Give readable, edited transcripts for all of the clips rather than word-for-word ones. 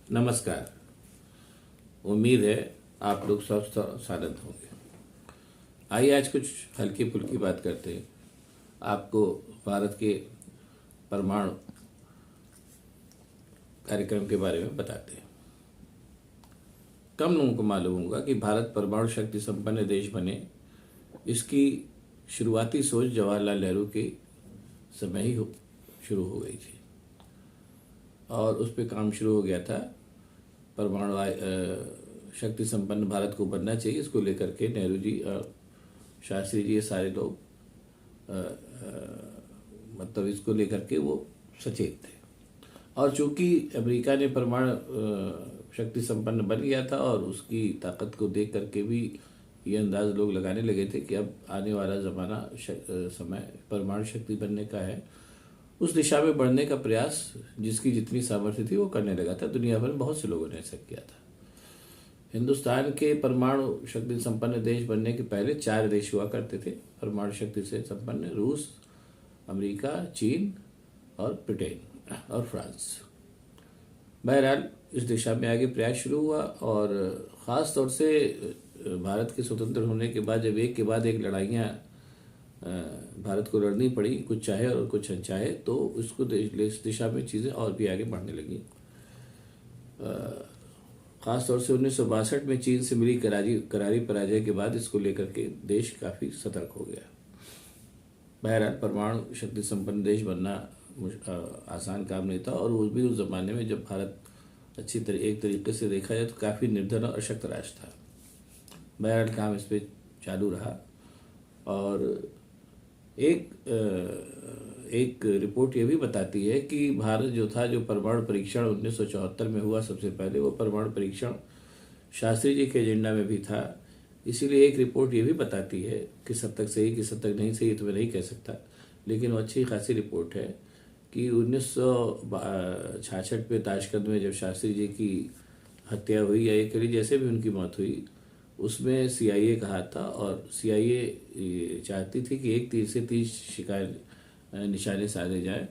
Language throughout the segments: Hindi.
नमस्कार। उम्मीद है आप लोग स्वस्थ और सानंद होंगे। आइए आज कुछ हल्की फुल्की बात करते हैं। आपको भारत के परमाणु कार्यक्रम के बारे में बताते हैं। कम लोगों को मालूम होगा कि भारत परमाणु शक्ति संपन्न देश बने, इसकी शुरुआती सोच जवाहरलाल नेहरू के समय ही शुरू हो गई थी और उस पर काम शुरू हो गया था। परमाणु शक्ति संपन्न भारत को बनना चाहिए, इसको लेकर के नेहरू जी और शास्त्री जी, ये सारे लोग मतलब इसको लेकर के वो सचेत थे। और चूंकि अमेरिका ने परमाणु शक्ति संपन्न बन गया था और उसकी ताकत को देख करके भी ये अंदाज लोग लगाने लगे थे कि अब आने वाला ज़माना समय परमाणु शक्ति बनने का है, उस दिशा में बढ़ने का प्रयास जिसकी जितनी सामर्थ्य थी वो करने लगा था। दुनिया भर में बहुत से लोगों ने ऐसा किया था। हिंदुस्तान के परमाणु शक्ति संपन्न देश बनने के पहले 4 देश हुआ करते थे परमाणु शक्ति से संपन्न: रूस, अमेरिका, चीन और ब्रिटेन और फ्रांस। बहरहाल इस दिशा में आगे प्रयास शुरू हुआ और ख़ास तौर से भारत के स्वतंत्र होने के बाद जब एक के बाद एक लड़ाइयाँ भारत को लड़नी पड़ी, कुछ चाहे और कुछ अनचाहे, तो इसको इस दिशा में चीज़ें और भी आगे बढ़ने लगी। ख़ास तौर से 1962 में चीन से मिली करारी पराजय के बाद इसको लेकर के देश काफ़ी सतर्क हो गया। बहरहाल परमाणु शक्ति संपन्न देश बनना आसान काम नहीं था और वो भी उस ज़माने में जब भारत एक तरीके से देखा जाए तो काफ़ी निर्धन और अशक्त राष्ट्र था। बहरहाल काम इस पर चालू रहा और एक रिपोर्ट ये भी बताती है कि भारत जो था, जो परमाणु परीक्षण 1974 में हुआ सबसे पहले, वो परमाणु परीक्षण शास्त्री जी के एजेंडा में भी था। इसीलिए एक रिपोर्ट ये भी बताती है कि सब तक सही कि सब तक नहीं सही तो मैं नहीं कह सकता, लेकिन वो अच्छी खासी रिपोर्ट है कि 1966 में ताशकंद में जब शास्त्री जी की हत्या हुई या ये करी जैसे भी उनकी मौत हुई, उसमें CIA कहा था और CIA चाहती थी कि एक तीर से 30 शिकार निशाने साधे जाएं।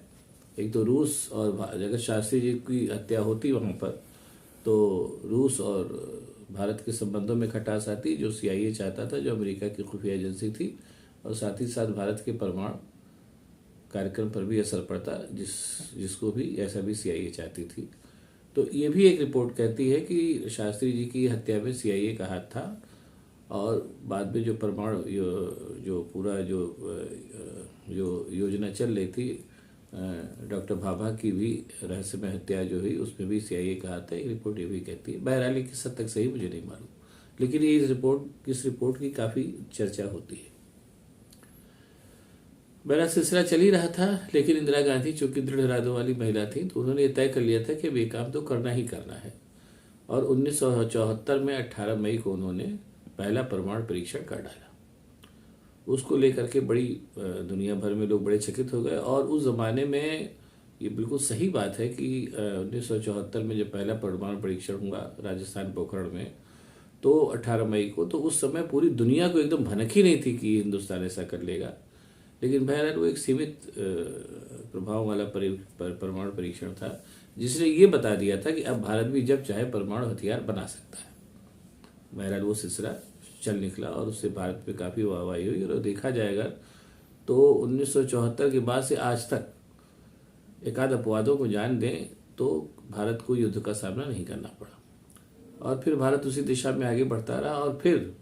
एक तो रूस और अगर शास्त्री जी की हत्या होती वहाँ पर तो रूस और भारत के संबंधों में खटास आती, जो CIA चाहता था, जो अमेरिका की खुफिया एजेंसी थी, और साथ ही साथ भारत के परमाणु कार्यक्रम पर भी असर पड़ता, जिसको भी ऐसा भी CIA चाहती थी। तो ये भी एक रिपोर्ट कहती है कि शास्त्री जी की हत्या में CIA का हाथ था और बाद में जो परमाणु जो पूरा जो योजना चल रही थी, डॉक्टर भाभा की भी रहस्यमय हत्या जो हुई, उसमें भी CIA का हाथ है, एक रिपोर्ट ये भी कहती है। बहरहाल ये किस हद तक सही मुझे नहीं मालूम, लेकिन ये इस रिपोर्ट की काफ़ी चर्चा होती है। मेरा सिलसिला चल ही रहा था, लेकिन इंदिरा गांधी चूंकि दृढ़ इरादों वाली महिला थी तो उन्होंने ये तय कर लिया था कि ये काम तो करना ही करना है और 1974 में 18 मई को उन्होंने पहला परमाणु परीक्षण कर डाला। उसको लेकर के बड़ी दुनिया भर में लोग बड़े चकित हो गए और उस ज़माने में ये बिल्कुल सही बात है कि 1974 में जब पहला परमाणु परीक्षण हुआ राजस्थान पोखरण में, तो 18 मई को, तो उस समय पूरी दुनिया को एकदम भनक ही नहीं थी कि हिंदुस्तान ऐसा कर लेगा। लेकिन बहरहाल वो एक सीमित प्रभाव वाला परमाणु परीक्षण था जिसने ये बता दिया था कि अब भारत भी जब चाहे परमाणु हथियार बना सकता है। बहरहाल वो सिलसिला चल निकला और उससे भारत पे काफ़ी वाहवाही हुई और देखा जाएगा तो 1974 के बाद से आज तक एकाध अपवादों को जान दें तो भारत को युद्ध का सामना नहीं करना पड़ा और फिर भारत उसी दिशा में आगे बढ़ता रहा और फिर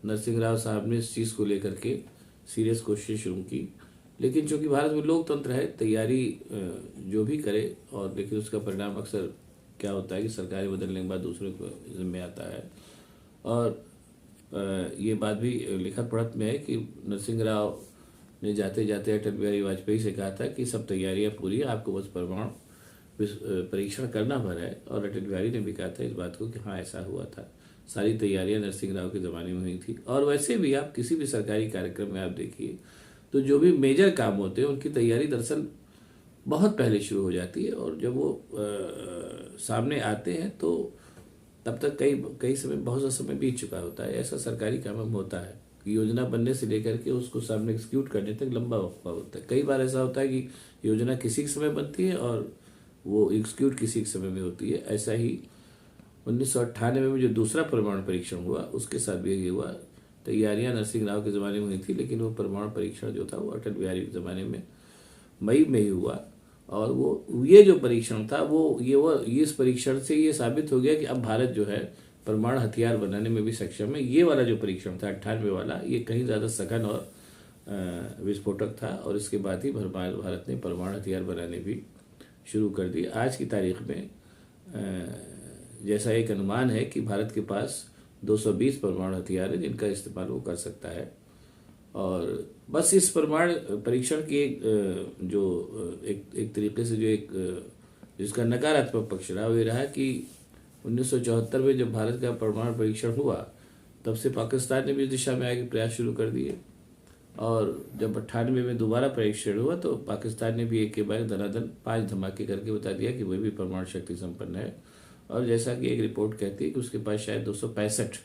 नरसिंह राव साहब ने इस चीज़ को लेकर के सीरियस कोशिश शुरू की। लेकिन चूंकि भारत में लोकतंत्र है, तैयारी जो भी करे, और लेकिन उसका परिणाम अक्सर क्या होता है कि सरकारें बदलने के बाद दूसरे को जिम्मे आता है। और ये बात भी लिखत पढ़त में है कि नरसिंह राव ने जाते जाते अटल बिहारी वाजपेयी से कहा था कि सब तैयारियां पूरी है, आपको बस परमाणु परीक्षण करना भर है। और अटल बिहारी ने भी कहा था इस बात को कि हाँ ऐसा हुआ था, सारी तैयारियां नरसिंह राव के ज़माने में हुई थी। और वैसे भी आप किसी भी सरकारी कार्यक्रम में आप देखिए तो जो भी मेजर काम होते हैं उनकी तैयारी दरअसल बहुत पहले शुरू हो जाती है और जब वो सामने आते हैं तो तब तक कई समय, बहुत सा समय बीत चुका होता है। ऐसा सरकारी काम में होता है कि योजना बनने से लेकर के उसको सामने एग्जीक्यूट करने तक लंबा वक्फा होता है। कई बार ऐसा होता है कि योजना किसी के समय बनती है और वो एग्जीक्यूट किसी के समय में होती है। ऐसा ही 1998 में जो दूसरा परमाणु परीक्षण हुआ उसके साथ भी यही हुआ। तैयारियां नरसिंह राव के ज़माने में हुई थी, लेकिन वो परमाणु परीक्षण जो था वो अटल बिहारी के ज़माने में मई में ही हुआ। और वो ये जो परीक्षण था वो इस परीक्षण से ये साबित हो गया कि अब भारत जो है परमाणु हथियार बनाने में भी सक्षम है। ये वाला जो परीक्षण था 98 वाला, ये कहीं ज़्यादा सघन और विस्फोटक था, और इसके बाद ही भारत ने परमाणु हथियार बनाने भी शुरू कर दिए। आज की तारीख में जैसा एक अनुमान है कि भारत के पास 220 परमाणु हथियार है जिनका इस्तेमाल वो कर सकता है। और बस इस परमाणु परीक्षण की एक तरीके से जिसका नकारात्मक पक्ष रहा वो ये रहा कि 1974 में जब भारत का परमाणु परीक्षण हुआ तब से पाकिस्तान ने भी इस दिशा में आगे प्रयास शुरू कर दिए, और जब 98 में दोबारा परीक्षण हुआ तो पाकिस्तान ने भी एक के बाद धनाधन 5 धमाके करके बता दिया कि वह भी परमाणु शक्ति संपन्न है। और जैसा कि एक रिपोर्ट कहती है कि उसके पास शायद 265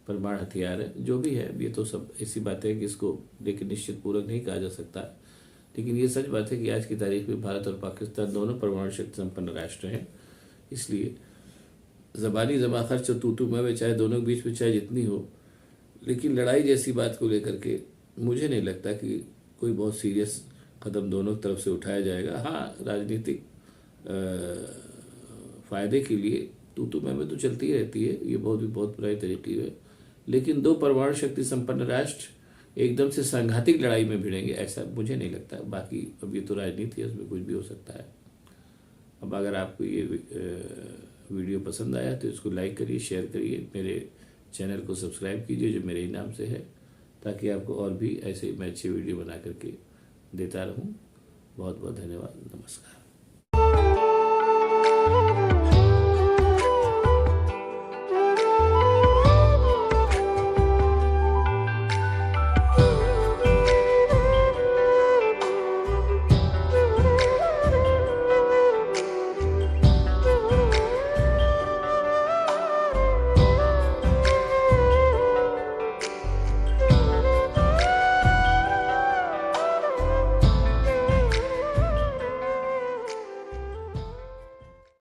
परमाणु हथियार है। जो भी है, ये तो सब ऐसी बातें हैं कि इसको लेकिन निश्चित पूर्वक नहीं कहा जा सकता, लेकिन ये सच बात है कि आज की तारीख में भारत और पाकिस्तान दोनों परमाणु शक्ति संपन्न राष्ट्र हैं। इसलिए ज़बानी जमा खर्च और तू मैं चाहे दोनों के बीच में चाहे जितनी हो, लेकिन लड़ाई जैसी बात को लेकर के मुझे नहीं लगता कि कोई बहुत सीरियस कदम दोनों तरफ से उठाया जाएगा। हाँ, राजनीतिक फ़ायदे के लिए तू मैं तो चलती रहती है, ये बहुत पुरानी तरीके है, लेकिन दो परमाणु शक्ति संपन्न राष्ट्र एकदम से सांघातिक लड़ाई में भिड़ेंगे ऐसा मुझे नहीं लगता। बाकी अब ये तो राजनीति है, उसमें कुछ भी हो सकता है। अब अगर आपको ये वीडियो पसंद आया तो इसको लाइक करिए, शेयर करिए, मेरे चैनल को सब्सक्राइब कीजिए जो मेरे ही नाम से है, ताकि आपको और भी ऐसे मैं अच्छे वीडियो बना करके देता रहूं। बहुत बहुत धन्यवाद। नमस्कार।